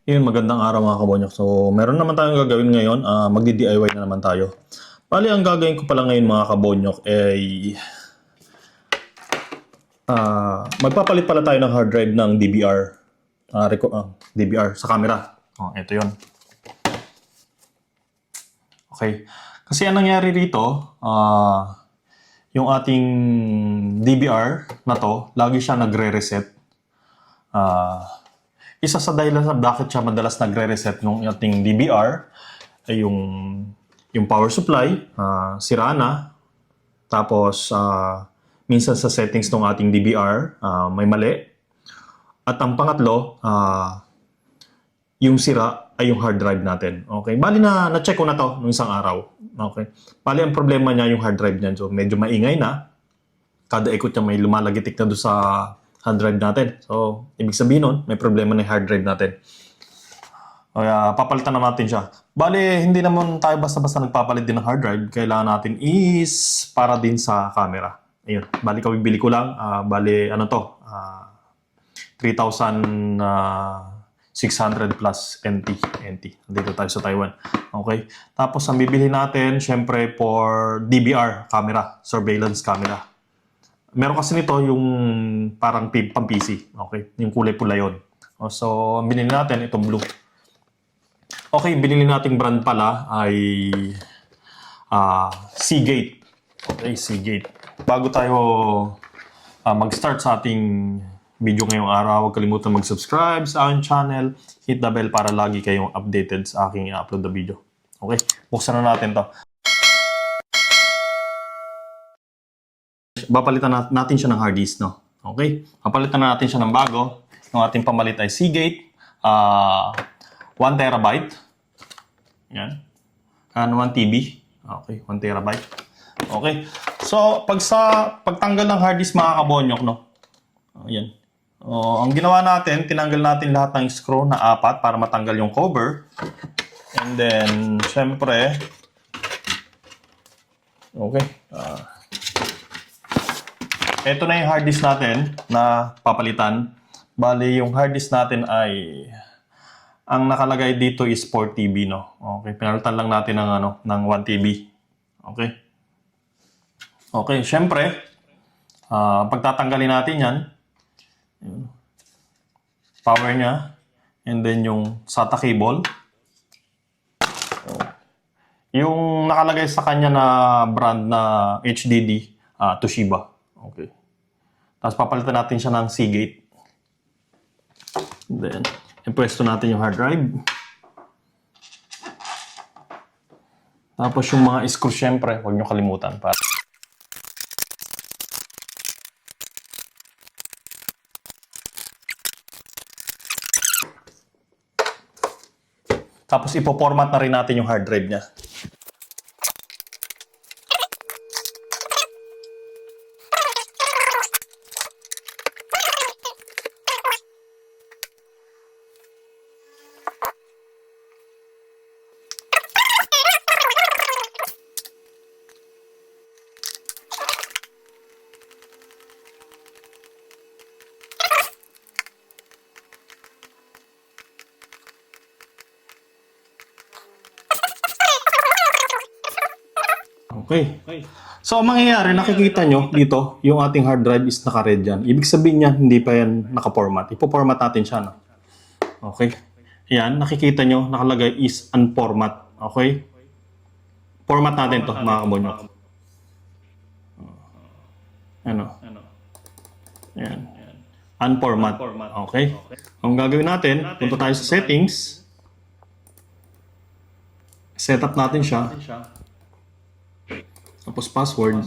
Yun, magandang araw mga kabonyok. So, meron naman tayong gagawin ngayon. Magdi-DIY na naman tayo. Bali, ang gagawin ko pala ngayon mga kabonyok ay magpapalit pala tayo ng hard drive ng DVR. DVR sa camera. Oh, ito yun. Okay. Kasi ang nangyari rito, yung ating DVR na to, lagi siya nagre-reset. Isa sa dahilan sa bakit siya madalas nagre-reset ng ating DVR ay yung power supply, sira na. Tapos, minsan sa settings ng ating DVR, may mali. At ang pangatlo, yung sira ay yung hard drive natin. Okay? Bali na-check ko na to nung isang araw. Okay? Bali ang problema niya yung hard drive niya. So, medyo maingay na. Kada ikot niya may lumalagitik na doon sa hard drive natin. So, ibig sabihin nun, may problema na yung hard drive natin. Kaya, papalitan na natin siya. Bale, hindi naman tayo basta-basta nagpapalit din ng hard drive. Kailangan natin is para din sa camera. Ayun. Bali, kabibili ko lang. Bali, ano to? 3,600 plus NT. Dito tayo sa Taiwan. Okay? Tapos, ang bibili natin, syempre, for DVR camera. Surveillance camera. Meron kasi nito yung parang pang PC. Okay? Yung kulay pula yun. So, ang binili natin, itong blue. Okay, binili nating brand pala ay Seagate. Okay, Seagate. Bago tayo mag-start sa ating video ngayong araw, huwag kalimutan mag-subscribe sa aking channel. Hit the bell para lagi kayong updated sa aking i-upload na video. Okay, buksan na natin to. Papalitan natin siya ng hard disk, no? Okay? Papalitan natin siya ng bago. Yung ating pamalit ay Seagate. 1 terabyte. Yan. And 1 TB. Okay, 1 terabyte. Okay. So, pagtanggal ng hard disk mga kabonyok, no? Ayan. Ang ginawa natin, tinanggal natin lahat ng screw na 4 para matanggal yung cover. And then, syempre, okay. Ito na yung hard disk natin na papalitan. Bali, yung hard disk natin ay ang nakalagay dito is 4 TB, no? Okay, pinalitan lang natin ng 1 TB. Okay? Okay, syempre, pagtatanggalin natin yan, power niya, and then yung SATA cable. Yung nakalagay sa kanya na brand na HDD, Toshiba. Okay. Tapos papalitan natin siya ng Seagate. Then, ipwesto natin yung hard drive. Tapos yung mga screw, syempre, huwag nyo kalimutan. Tapos ipo-format na rin natin yung hard drive niya. Okay. So, ang mangyayari, nakikita nyo dito, yung ating hard drive is naka-red yan. Ibig sabihin niya, hindi pa yan naka-format. Ipo-format natin siya, no? Okay. Yan, nakikita nyo, nakalagay is unformat. Okay? Format natin to, mga kabonyok. Ano? Yan. Unformat. Okay? Ang gagawin natin, punta tayo sa settings. Setup natin siya. Tapos password.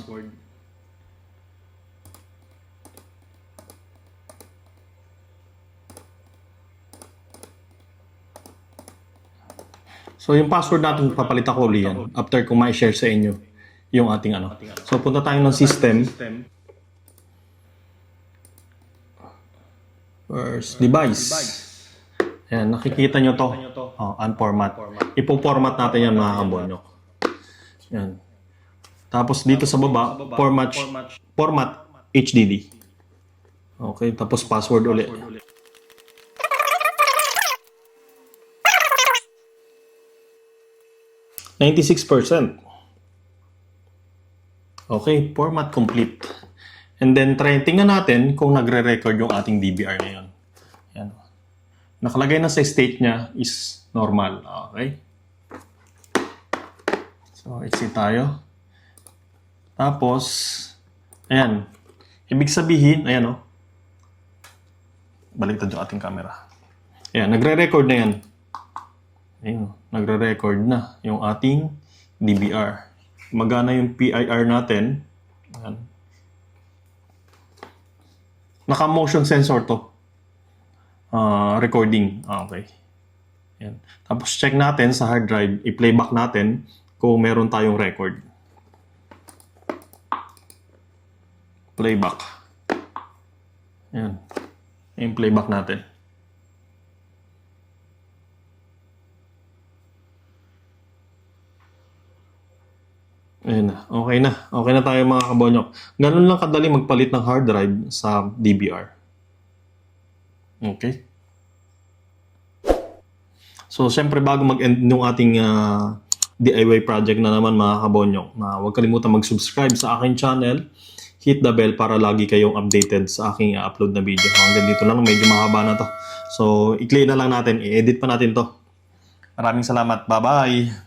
So yung password natin papalitan ko ulit yan after ko ma-share sa inyo yung ating ano. So punta tayo ng system. First device. Yan, nakikita nyo to. Unformat. Ipo-format natin yan mga kabonyok. Yan. Tapos dito sa baba, format HDD. Okay, tapos password ulit. 96%. Okay, format complete. And then, tingnan natin kung nagre-record yung ating DVR ngayon. Yan. Nakalagay na sa state niya is normal. Okay. So, exit tayo. Tapos, ayan. Ibig sabihin, ayan o. Baliktad yung ating camera. Ayan, nagre-record na yan. Ayan, nagre-record na yung ating DVR. Magana yung PIR natin. Ayan. Naka-motion sensor to. Recording. Okay. Ayan. Tapos check natin sa hard drive, i-playback natin kung meron tayong record. Playback. Ayan. Yung playback natin. Ayan na. Okay na. Okay na tayo mga kabonyok. Ganun lang kadali magpalit ng hard drive sa DVR. Okay. So, syempre bago mag-end yung ating DIY project na naman mga kabonyok, huwag kalimutan mag-subscribe sa aking channel. Hit the bell para lagi kayong updated sa aking upload na video. Hanggang dito lang, medyo mahaba na to. So, i-clear na lang natin. I-edit pa natin to. Maraming salamat. Bye-bye!